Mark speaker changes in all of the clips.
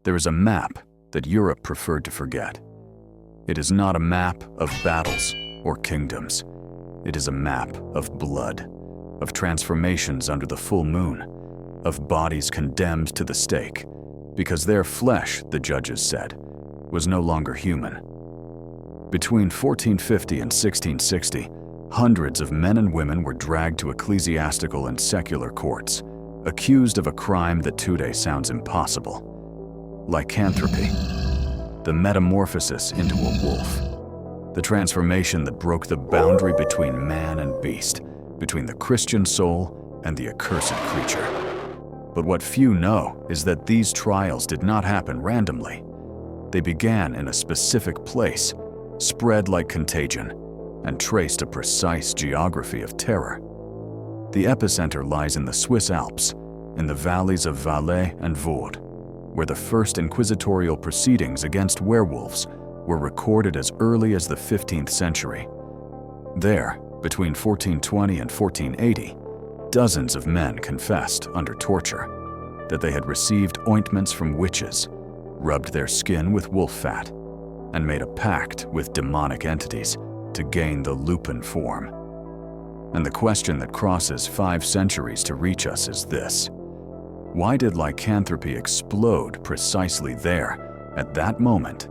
Speaker 1: there is a map that Europe preferred to forget. It is not a map of battles or kingdoms. It is a map of blood, of transformations under the full moon, of bodies condemned to the stake, because their flesh, the judges said, was no longer human. Between 1450 and 1660, hundreds of men and women were dragged to ecclesiastical and secular courts, accused of a crime that today sounds impossible: lycanthropy, the metamorphosis into a wolf, the transformation that broke the boundary between man and beast, between the Christian soul and the accursed creature. But what few know is that these trials did not happen randomly. They began in a specific place, spread like contagion, and traced a precise geography of terror. The epicenter lies in the Swiss Alps, in the valleys of Valais and Vaud, where the first inquisitorial proceedings against werewolves were recorded as early as the 15th century. There, between 1420 and 1480, dozens of men confessed under torture that they had received ointments from witches, rubbed their skin with wolf fat, and made a pact with demonic entities to gain the lupin form. And the question that crosses 5 centuries to reach us is this: why did lycanthropy explode precisely there, at that moment,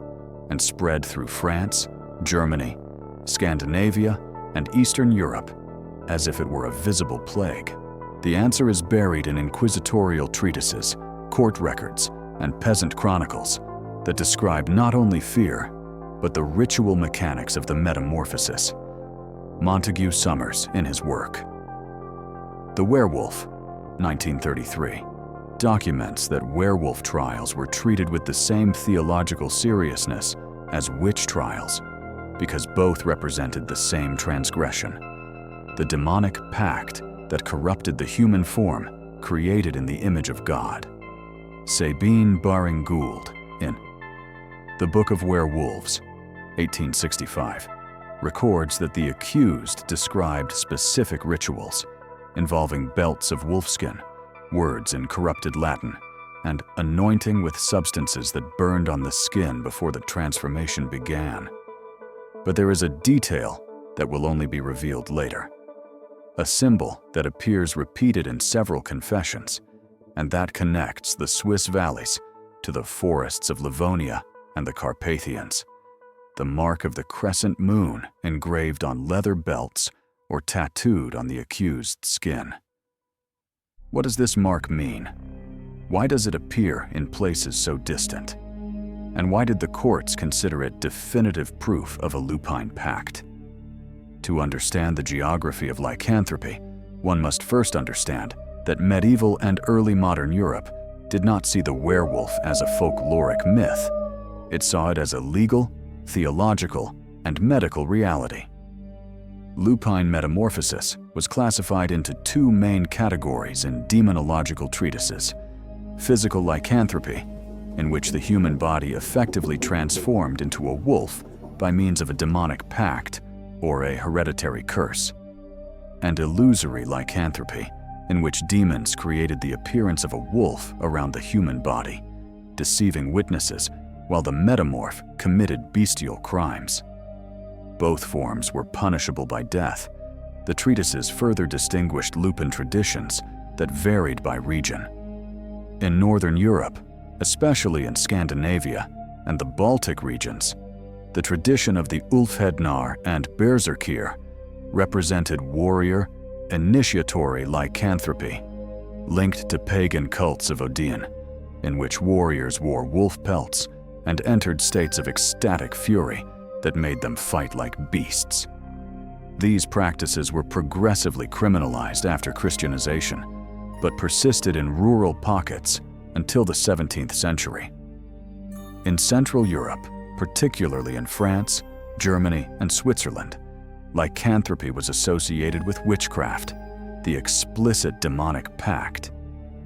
Speaker 1: and spread through France, Germany, Scandinavia, and Eastern Europe as if it were a visible plague? The answer is buried in inquisitorial treatises, court records, and peasant chronicles that describe not only fear, but the ritual mechanics of the metamorphosis. Montague Summers, in his work, The Werewolf, 1933, documents that werewolf trials were treated with the same theological seriousness as witch trials, because both represented the same transgression: the demonic pact that corrupted the human form created in the image of God. Sabine Baring-Gould, in The Book of Werewolves, 1865, records that the accused described specific rituals involving belts of wolfskin, words in corrupted Latin, and anointing with substances that burned on the skin before the transformation began. But there is a detail that will only be revealed later. A symbol that appears repeated in several confessions, and that connects the Swiss valleys to the forests of Livonia and the Carpathians: the mark of the crescent moon engraved on leather belts or tattooed on the accused's skin. What does this mark mean? Why does it appear in places so distant? And why did the courts consider it definitive proof of a lupine pact? To understand the geography of lycanthropy, one must first understand that medieval and early modern Europe did not see the werewolf as a folkloric myth. It saw it as a legal, theological, and medical reality. Lupine metamorphosis was classified into 2 main categories in demonological treatises: physical lycanthropy, in which the human body effectively transformed into a wolf by means of a demonic pact or a hereditary curse; and illusory lycanthropy, in which demons created the appearance of a wolf around the human body, deceiving witnesses while the metamorph committed bestial crimes. Both forms were punishable by death. The treatises further distinguished lupin traditions that varied by region. In Northern Europe, especially in Scandinavia and the Baltic regions, the tradition of the Ulfhednar and Berserkir represented warrior, initiatory lycanthropy, linked to pagan cults of Odin, in which warriors wore wolf pelts and entered states of ecstatic fury that made them fight like beasts. These practices were progressively criminalized after Christianization, but persisted in rural pockets until the 17th century. In Central Europe, particularly in France, Germany, and Switzerland, lycanthropy was associated with witchcraft, the explicit demonic pact,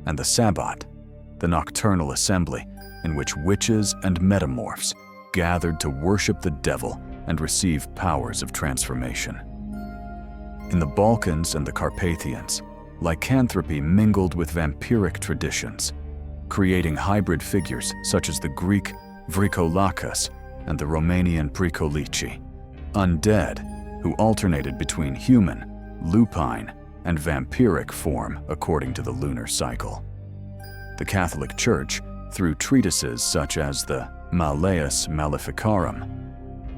Speaker 1: and the Sabbat, the nocturnal assembly in which witches and metamorphs gathered to worship the devil and receive powers of transformation. In the Balkans and the Carpathians, lycanthropy mingled with vampiric traditions. creating hybrid figures such as the Greek Vrikolakas and the Romanian Pricolici, undead who alternated between human, lupine, and vampiric form according to the lunar cycle. The Catholic Church, through treatises such as the Malleus Maleficarum,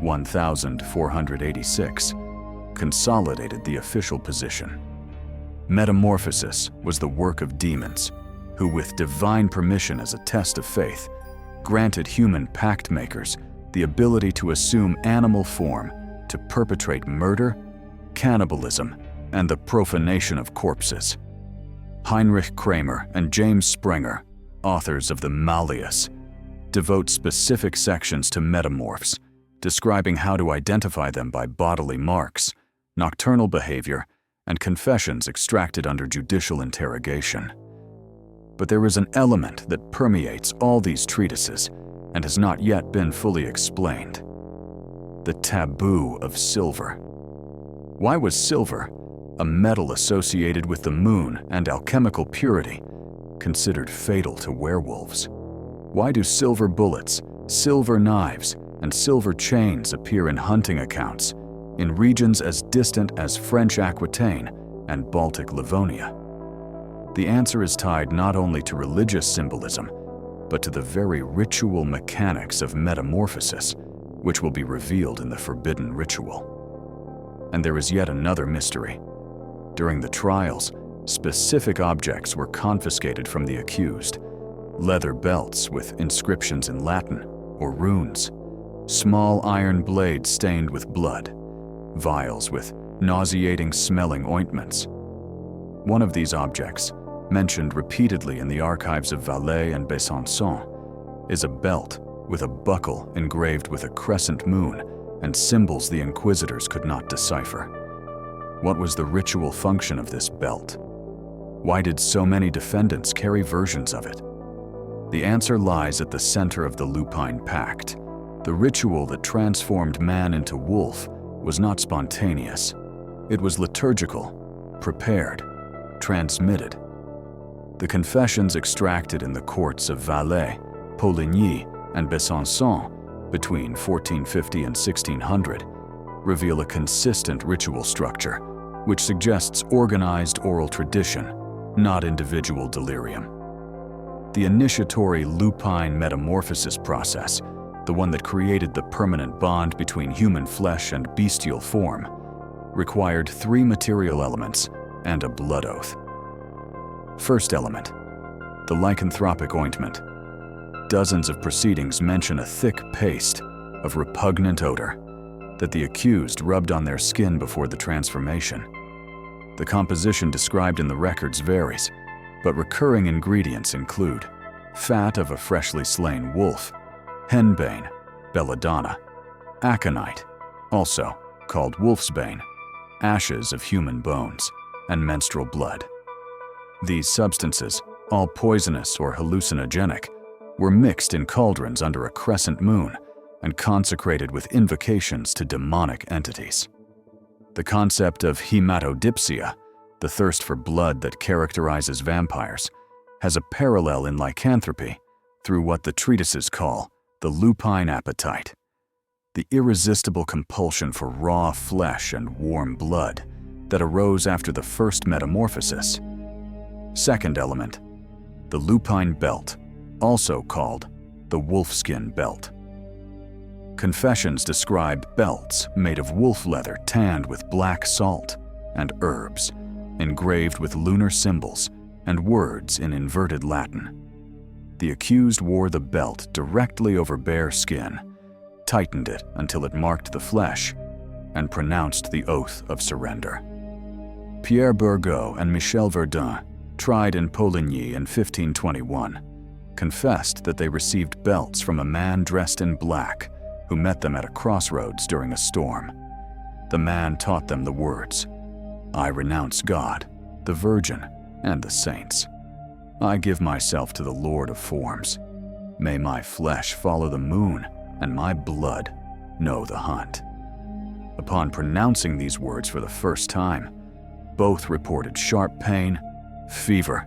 Speaker 1: 1486, consolidated the official position. Metamorphosis was the work of demons, who with divine permission as a test of faith, granted human pact makers the ability to assume animal form to perpetrate murder, cannibalism, and the profanation of corpses. Heinrich Kramer and James Sprenger, authors of the Malleus, devote specific sections to metamorphs, describing how to identify them by bodily marks, nocturnal behavior, and confessions extracted under judicial interrogation. But there is an element that permeates all these treatises and has not yet been fully explained: the taboo of silver. Why was silver, a metal associated with the moon and alchemical purity, considered fatal to werewolves? Why do silver bullets, silver knives, and silver chains appear in hunting accounts in regions as distant as French Aquitaine and Baltic Livonia? The answer is tied not only to religious symbolism, but to the very ritual mechanics of metamorphosis, which will be revealed in the forbidden ritual. And there is yet another mystery. During the trials, specific objects were confiscated from the accused: leather belts with inscriptions in Latin or runes, small iron blades stained with blood, vials with nauseating smelling ointments. One of these objects, mentioned repeatedly in the archives of Valais and Besançon, is a belt with a buckle engraved with a crescent moon and symbols the inquisitors could not decipher. What was the ritual function of this belt? Why did so many defendants carry versions of it? The answer lies at the center of the Lupine Pact. The ritual that transformed man into wolf was not spontaneous. It was liturgical, prepared, transmitted. The confessions extracted in the courts of Valais, Poligny, and Besançon between 1450 and 1600 reveal a consistent ritual structure, which suggests organized oral tradition, not individual delirium. The initiatory lupine metamorphosis process, the one that created the permanent bond between human flesh and bestial form, required 3 material elements and a blood oath. First element, the lycanthropic ointment. Dozens of proceedings mention a thick paste of repugnant odor that the accused rubbed on their skin before the transformation. The composition described in the records varies, but recurring ingredients include fat of a freshly slain wolf, henbane, belladonna, aconite, also called wolfsbane, ashes of human bones, and menstrual blood. These substances, all poisonous or hallucinogenic, were mixed in cauldrons under a crescent moon and consecrated with invocations to demonic entities. The concept of hematodipsia, the thirst for blood that characterizes vampires, has a parallel in lycanthropy through what the treatises call the lupine appetite, the irresistible compulsion for raw flesh and warm blood that arose after the first metamorphosis. Second element, the lupine belt, also called the wolfskin belt. Confessions describe belts made of wolf leather tanned with black salt and herbs, engraved with lunar symbols and words in inverted Latin. The accused wore the belt directly over bare skin, tightened it until it marked the flesh, and pronounced the oath of surrender. Pierre Burgot and Michel Verdun, tried in Poligny in 1521, confessed that they received belts from a man dressed in black who met them at a crossroads during a storm. The man taught them the words, "I renounce God, the Virgin, and the saints. I give myself to the Lord of forms. May my flesh follow the moon and my blood know the hunt." Upon pronouncing these words for the first time, both reported sharp pain, fever,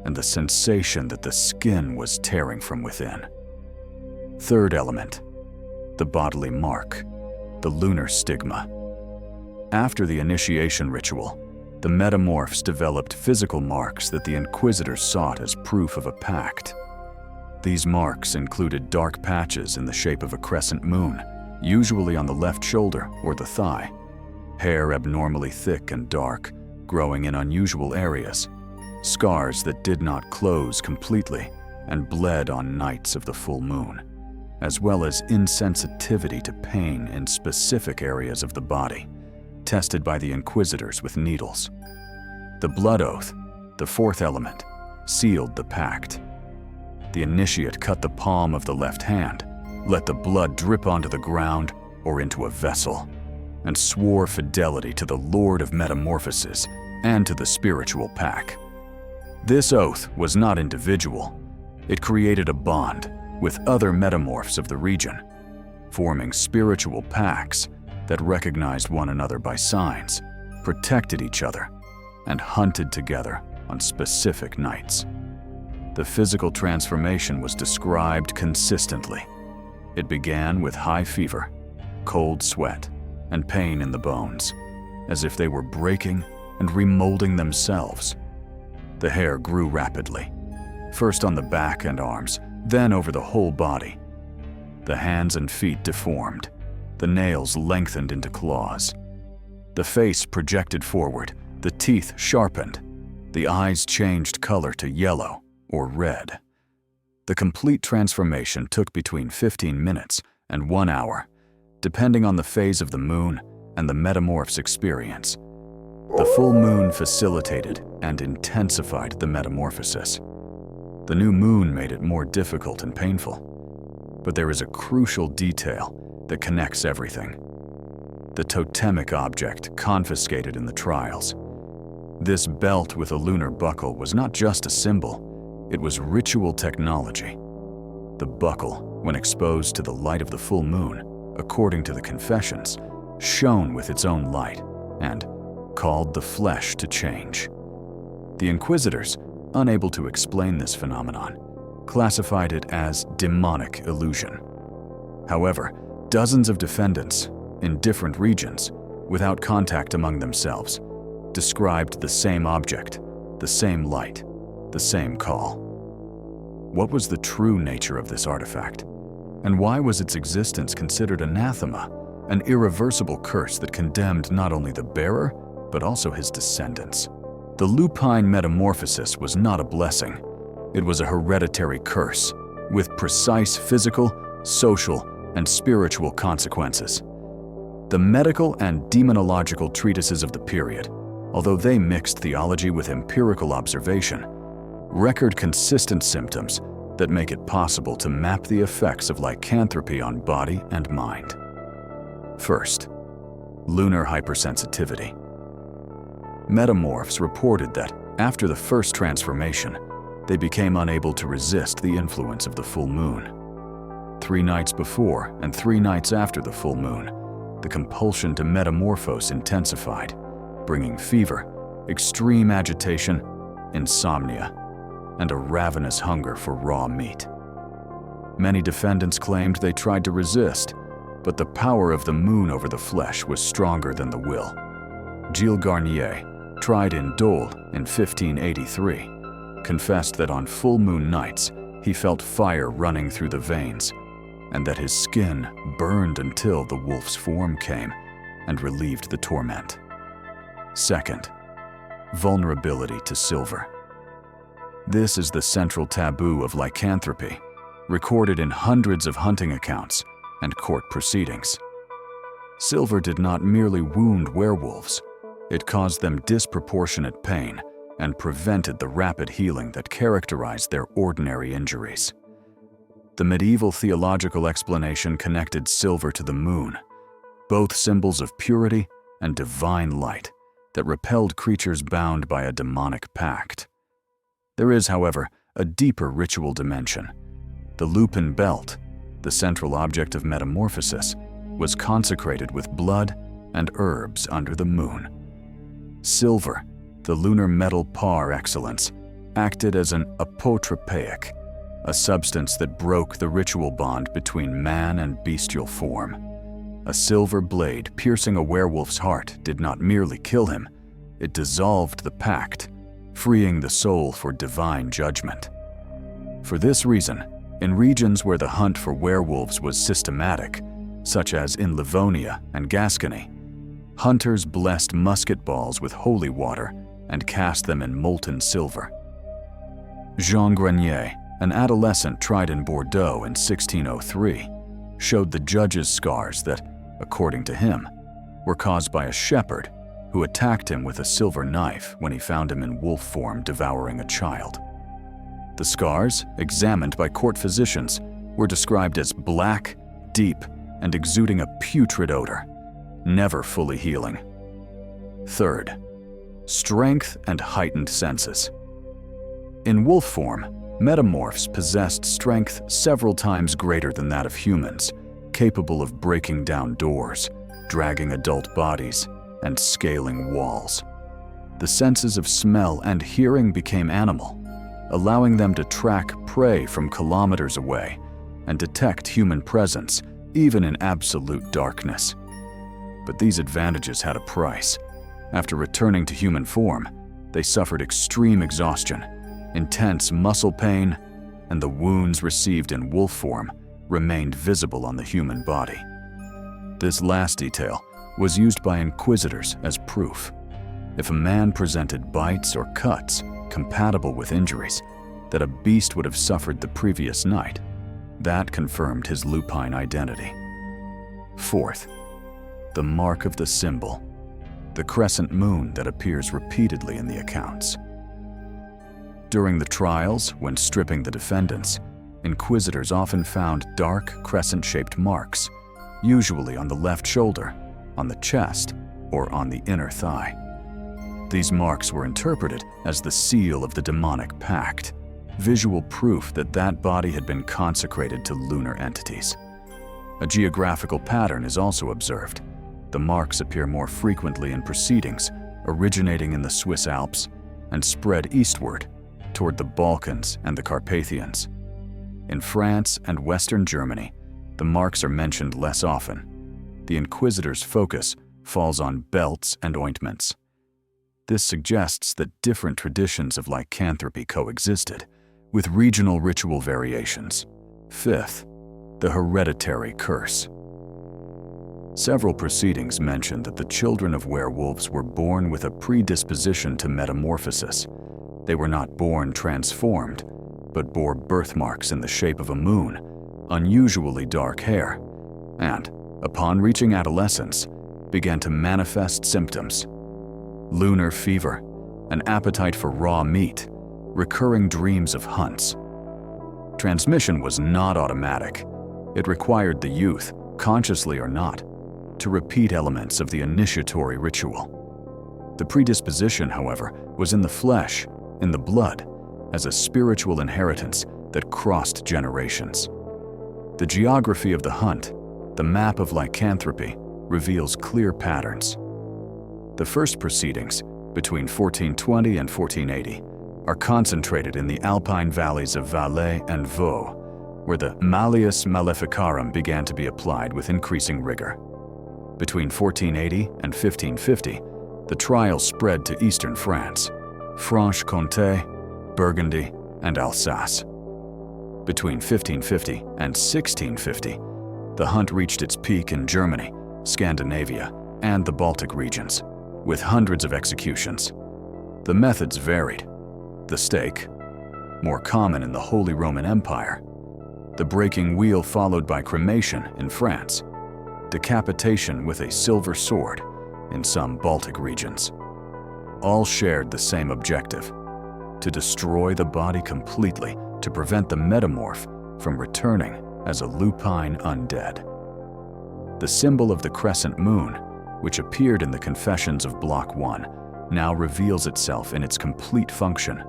Speaker 1: and the sensation that the skin was tearing from within. Third element, the bodily mark, the lunar stigma. After the initiation ritual, the metamorphs developed physical marks that the inquisitors sought as proof of a pact. These marks included dark patches in the shape of a crescent moon, usually on the left shoulder or the thigh, hair abnormally thick and dark, growing in unusual areas, scars that did not close completely and bled on nights of the full moon, as well as insensitivity to pain in specific areas of the body, tested by the inquisitors with needles. The blood oath, the fourth element, sealed the pact. The initiate cut the palm of the left hand, let the blood drip onto the ground or into a vessel, and swore fidelity to the Lord of Metamorphoses and to the spiritual pack. This oath was not individual. It created a bond with other metamorphs of the region, forming spiritual pacts that recognized one another by signs, protected each other, and hunted together on specific nights. The physical transformation was described consistently. It began with high fever, cold sweat, and pain in the bones, as if they were breaking and remolding themselves. The hair grew rapidly, first on the back and arms, then over the whole body. The hands and feet deformed, the nails lengthened into claws. The face projected forward, the teeth sharpened, the eyes changed color to yellow or red. The complete transformation took between 15 minutes and 1 hour, depending on the phase of the moon and the metamorph's experience. The full moon facilitated and intensified the metamorphosis. The new moon made it more difficult and painful. But there is a crucial detail that connects everything: the totemic object confiscated in the trials. This belt with a lunar buckle was not just a symbol, it was ritual technology. The buckle, when exposed to the light of the full moon, according to the confessions, shone with its own light and called the flesh to change. The inquisitors, unable to explain this phenomenon, classified it as demonic illusion. However, dozens of defendants in different regions, without contact among themselves, described the same object, the same light, the same call. What was the true nature of this artifact? And why was its existence considered anathema, an irreversible curse that condemned not only the bearer, but also his descendants? The lupine metamorphosis was not a blessing. It was a hereditary curse, with precise physical, social, and spiritual consequences. The medical and demonological treatises of the period, although they mixed theology with empirical observation, record consistent symptoms that make it possible to map the effects of lycanthropy on body and mind. First, lunar hypersensitivity. Metamorphs reported that, after the first transformation, they became unable to resist the influence of the full moon. 3 nights before and 3 nights after the full moon, the compulsion to metamorphose intensified, bringing fever, extreme agitation, insomnia, and a ravenous hunger for raw meat. Many defendants claimed they tried to resist, but the power of the moon over the flesh was stronger than the will. Gilles Garnier, tried in Dole in 1583, confessed that on full moon nights he felt fire running through the veins, and that his skin burned until the wolf's form came and relieved the torment. Second, vulnerability to silver. This is the central taboo of lycanthropy, recorded in hundreds of hunting accounts and court proceedings. Silver did not merely wound werewolves, it caused them disproportionate pain and prevented the rapid healing that characterized their ordinary injuries. The medieval theological explanation connected silver to the moon, both symbols of purity and divine light that repelled creatures bound by a demonic pact. There is, however, a deeper ritual dimension. The lupin belt, the central object of metamorphosis, was consecrated with blood and herbs under the moon. Silver, the lunar metal par excellence, acted as an apotropaic, a substance that broke the ritual bond between man and bestial form. A silver blade piercing a werewolf's heart did not merely kill him, it dissolved the pact, freeing the soul for divine judgment. For this reason, in regions where the hunt for werewolves was systematic, such as in Livonia and Gascony, hunters blessed musket balls with holy water and cast them in molten silver. Jean Grenier, an adolescent tried in Bordeaux in 1603, showed the judge's scars that, according to him, were caused by a shepherd who attacked him with a silver knife when he found him in wolf form devouring a child. The scars, examined by court physicians, were described as black, deep, and exuding a putrid odor, never fully healing. Third, strength and heightened senses. In wolf form, metamorphs possessed strength several times greater than that of humans, capable of breaking down doors, dragging adult bodies, and scaling walls. The senses of smell and hearing became animal, allowing them to track prey from kilometers away and detect human presence even in absolute darkness. But these advantages had a price. After returning to human form, they suffered extreme exhaustion, intense muscle pain, and the wounds received in wolf form remained visible on the human body. This last detail was used by inquisitors as proof. If a man presented bites or cuts compatible with injuries that a beast would have suffered the previous night, that confirmed his lupine identity. Fourth, the mark of the symbol, the crescent moon that appears repeatedly in the accounts. During the trials, when stripping the defendants, inquisitors often found dark crescent-shaped marks, usually on the left shoulder, on the chest, or on the inner thigh. These marks were interpreted as the seal of the demonic pact, visual proof that that body had been consecrated to lunar entities. A geographical pattern is also observed. The marks appear more frequently in proceedings, originating in the Swiss Alps and spread eastward toward the Balkans and the Carpathians. In France and Western Germany, the marks are mentioned less often. The inquisitors' focus falls on belts and ointments. This suggests that different traditions of lycanthropy coexisted, with regional ritual variations. Fifth, the hereditary curse. Several proceedings mention that the children of werewolves were born with a predisposition to metamorphosis. They were not born transformed, but bore birthmarks in the shape of a moon, unusually dark hair, and, upon reaching adolescence, began to manifest symptoms: lunar fever, an appetite for raw meat, recurring dreams of hunts. Transmission was not automatic. It required the youth, consciously or not, to repeat elements of the initiatory ritual. The predisposition, however, was in the flesh, in the blood, as a spiritual inheritance that crossed generations. The geography of the hunt, the map of lycanthropy, reveals clear patterns. The first proceedings, between 1420 and 1480, are concentrated in the alpine valleys of Valais and Vaud, where the malleus maleficarum began to be applied with increasing rigor. Between 1480 and 1550, the trials spread to eastern France, Franche-Comté, Burgundy, and Alsace. Between 1550 and 1650, the hunt reached its peak in Germany, Scandinavia, and the Baltic regions, with hundreds of executions. The methods varied. The stake, more common in the Holy Roman Empire, the breaking wheel followed by cremation in France, decapitation with a silver sword in some Baltic regions. All shared the same objective: to destroy the body completely to prevent the metamorph from returning as a lupine undead. The symbol of the crescent moon, which appeared in the Confessions of Block 1, now reveals itself in its complete function.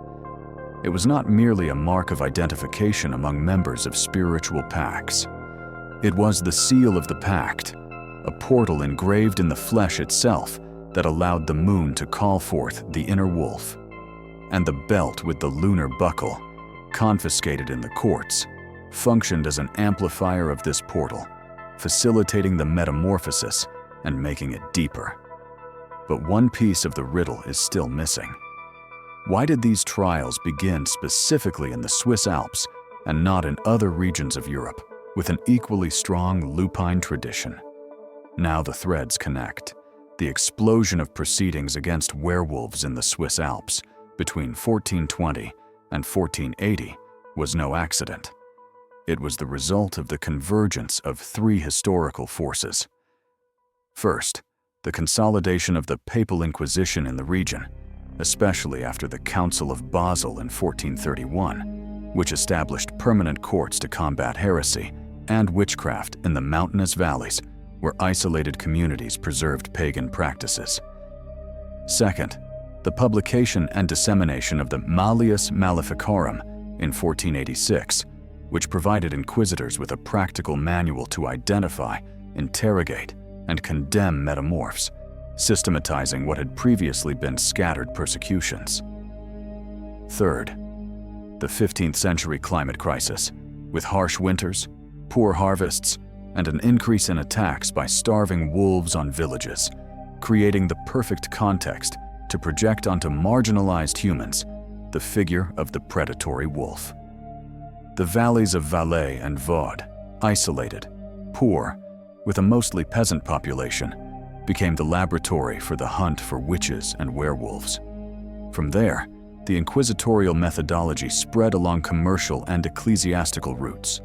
Speaker 1: It was not merely a mark of identification among members of spiritual pacts. It was the seal of the pact, a portal engraved in the flesh itself that allowed the moon to call forth the inner wolf. and the belt with the lunar buckle, confiscated in the courts, functioned as an amplifier of this portal, facilitating the metamorphosis and making it deeper. But one piece of the riddle is still missing. Why did these trials begin specifically in the Swiss Alps and not in other regions of Europe with an equally strong lupine tradition? Now the threads connect. The explosion of proceedings against werewolves in the Swiss Alps between 1420 and 1480 was no accident. It was the result of the convergence of three historical forces. First, the consolidation of the Papal Inquisition in the region, especially after the Council of Basel in 1431, which established permanent courts to combat heresy and witchcraft in the mountainous valleys where isolated communities preserved pagan practices. Second, the publication and dissemination of the Malleus Maleficarum in 1486, which provided inquisitors with a practical manual to identify, interrogate, and condemn metamorphs, systematizing what had previously been scattered persecutions. Third, the 15th century climate crisis, with harsh winters, poor harvests, and an increase in attacks by starving wolves on villages, creating the perfect context to project onto marginalized humans the figure of the predatory wolf. The valleys of Valais and Vaud, isolated, poor, with a mostly peasant population, became the laboratory for the hunt for witches and werewolves. From there, the inquisitorial methodology spread along commercial and ecclesiastical routes,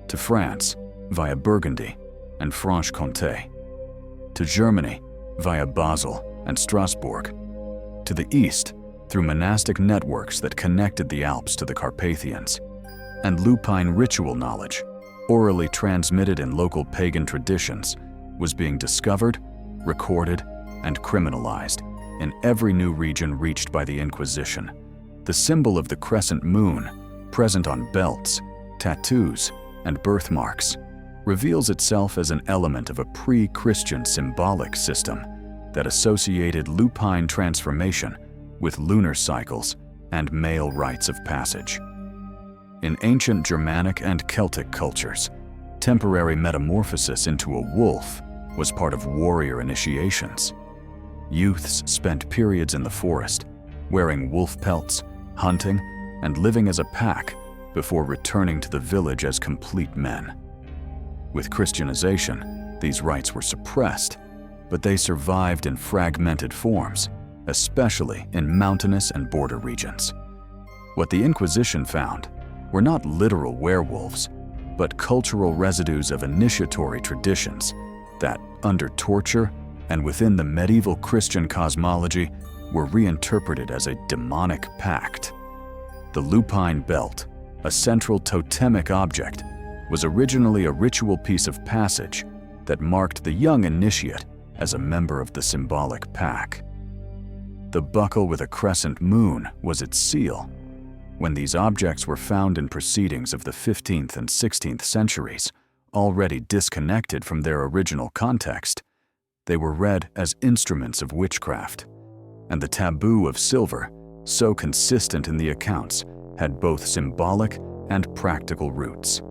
Speaker 1: to France via Burgundy and Franche-Comté, to Germany via Basel and Strasbourg, to the east through monastic networks that connected the Alps to the Carpathians, and lupine ritual knowledge, orally transmitted in local pagan traditions, was being discovered, recorded, and criminalized in every new region reached by the Inquisition. The symbol of the crescent moon, present on belts, tattoos, and birthmarks, reveals itself as an element of a pre-Christian symbolic system that associated lupine transformation with lunar cycles and male rites of passage. In ancient Germanic and Celtic cultures, temporary metamorphosis into a wolf was part of warrior initiations. Youths spent periods in the forest, wearing wolf pelts, hunting, and living as a pack before returning to the village as complete men. With Christianization, these rites were suppressed, but they survived in fragmented forms, especially in mountainous and border regions. What the Inquisition found were not literal werewolves, but cultural residues of initiatory traditions that, under torture and within the medieval Christian cosmology, were reinterpreted as a demonic pact. The lupine belt, a central totemic object, was originally a ritual piece of passage that marked the young initiate as a member of the symbolic pack. The buckle with a crescent moon was its seal. When these objects were found in proceedings of the 15th and 16th centuries, already disconnected from their original context, they were read as instruments of witchcraft, and the taboo of silver, so consistent in the accounts, had both symbolic and practical roots.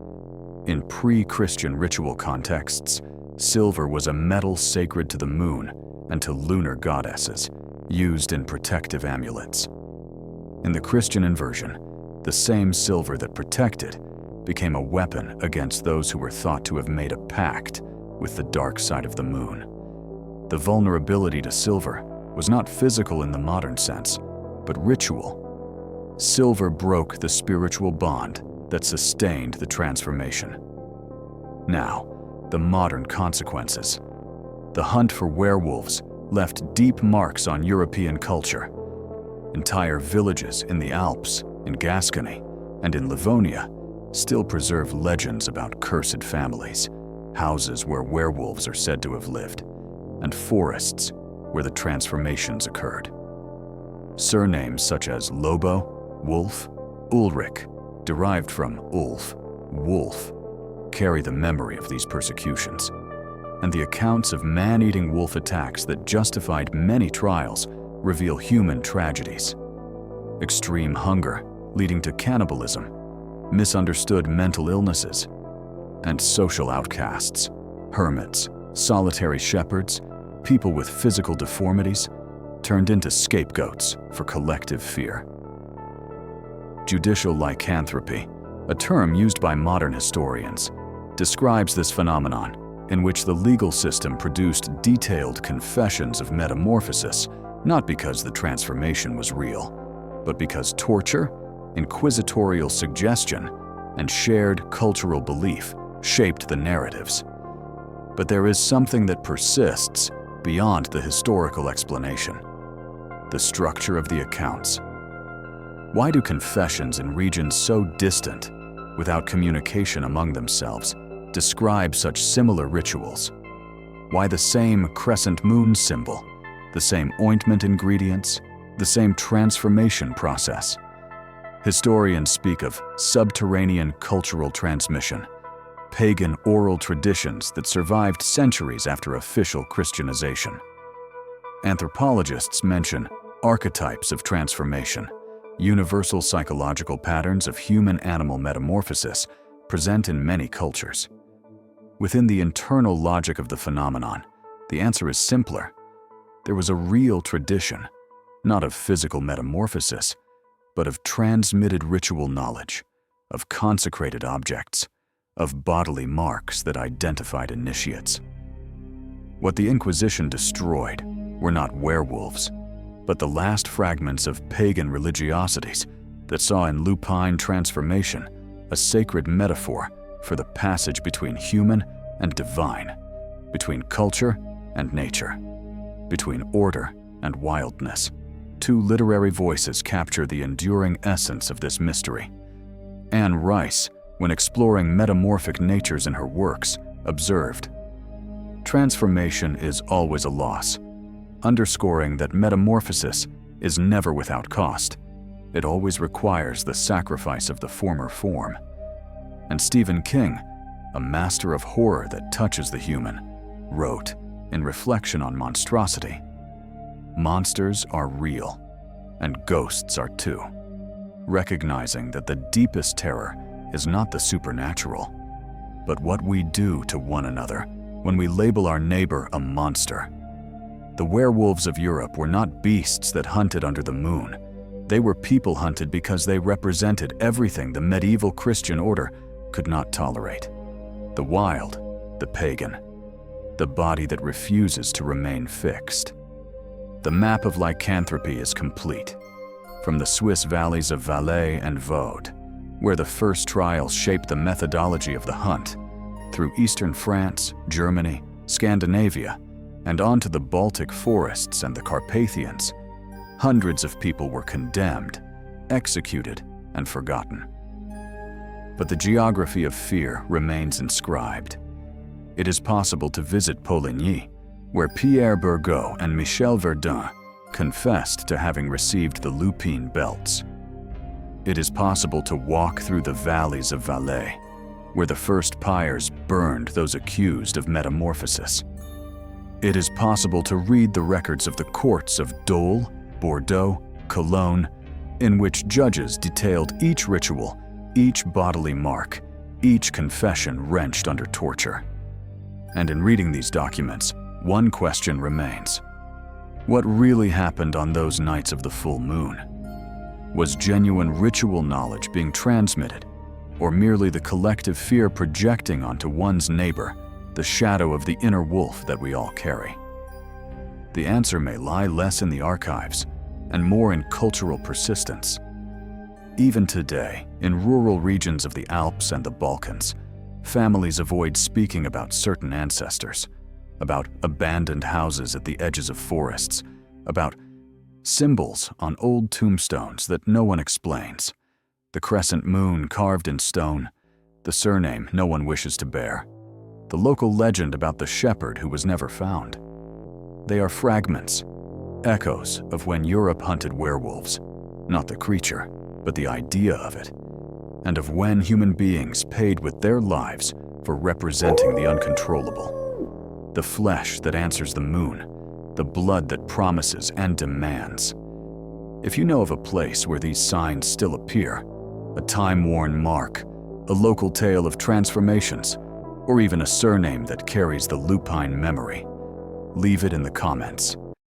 Speaker 1: In pre-Christian ritual contexts, silver was a metal sacred to the moon and to lunar goddesses, used in protective amulets. In the Christian inversion, the same silver that protected became a weapon against those who were thought to have made a pact with the dark side of the moon. The vulnerability to silver was not physical in the modern sense, but ritual. Silver broke the spiritual bond that sustained the transformation. Now, the modern consequences. The hunt for werewolves left deep marks on European culture. Entire villages in the Alps, in Gascony, and in Livonia still preserve legends about cursed families, houses where werewolves are said to have lived, and forests where the transformations occurred. Surnames such as Lobo, Wolf, Ulrich, derived from Ulf, wolf, carry the memory of these persecutions, and the accounts of man-eating wolf attacks that justified many trials reveal human tragedies. extreme hunger leading to cannibalism, misunderstood mental illnesses, and social outcasts, hermits, solitary shepherds, people with physical deformities, turned into scapegoats for collective fear. Judicial lycanthropy, a term used by modern historians, describes this phenomenon in which the legal system produced detailed confessions of metamorphosis, not because the transformation was real, but because torture, inquisitorial suggestion, and shared cultural belief shaped the narratives. But there is something that persists beyond the historical explanation: the structure of the accounts. Why do confessions in regions so distant, without communication among themselves, describe such similar rituals? Why the same crescent moon symbol, the same ointment ingredients, the same transformation process? Historians speak of subterranean cultural transmission, pagan oral traditions that survived centuries after official Christianization. Anthropologists mention archetypes of transformation, universal psychological patterns of human-animal metamorphosis present in many cultures. Within the internal logic of the phenomenon, the answer is simpler. There was a real tradition, not of physical metamorphosis, but of transmitted ritual knowledge, of consecrated objects, of bodily marks that identified initiates. What the Inquisition destroyed were not werewolves, but the last fragments of pagan religiosities that saw in lupine transformation a sacred metaphor for the passage between human and divine, between culture and nature, between order and wildness. Two literary voices capture the enduring essence of this mystery. Anne Rice, when exploring metamorphic natures in her works, observed, "Transformation is always a loss," underscoring that metamorphosis is never without cost. It always requires the sacrifice of the former form. And Stephen King, a master of horror that touches the human, wrote, in reflection on monstrosity, "Monsters are real, and ghosts are too," recognizing that the deepest terror is not the supernatural, but what we do to one another when we label our neighbor a monster. The werewolves of Europe were not beasts that hunted under the moon. They were people hunted because they represented everything the medieval Christian order could not tolerate: the wild, the pagan, the body that refuses to remain fixed. The map of lycanthropy is complete. From the Swiss valleys of Valais and Vaud, where the first trials shaped the methodology of the hunt, through eastern France, Germany, Scandinavia, and onto the Baltic forests and the Carpathians, hundreds of people were condemned, executed, and forgotten. But the geography of fear remains inscribed. It is possible to visit Poligny, where Pierre Burgot and Michel Verdun confessed to having received the lupine belts. It is possible to walk through the valleys of Valais, where the first pyres burned those accused of metamorphosis. It is possible to read the records of the courts of Dole, Bordeaux, Cologne, in which judges detailed each ritual, each bodily mark, each confession wrenched under torture. And in reading these documents, one question remains: what really happened on those nights of the full moon? Was genuine ritual knowledge being transmitted, or merely the collective fear projecting onto one's neighbor the shadow of the inner wolf that we all carry? The answer may lie less in the archives and more in cultural persistence. Even today, in rural regions of the Alps and the Balkans, families avoid speaking about certain ancestors, about abandoned houses at the edges of forests, about symbols on old tombstones that no one explains, the crescent moon carved in stone, the surname no one wishes to bear, the local legend about the shepherd who was never found. They are fragments, echoes of when Europe hunted werewolves, not the creature, but the idea of it, and of when human beings paid with their lives for representing the uncontrollable, the flesh that answers the moon, the blood that promises and demands. If you know of a place where these signs still appear, a time-worn mark, a local tale of transformations, or even a surname that carries the lupine memory, leave it in the comments.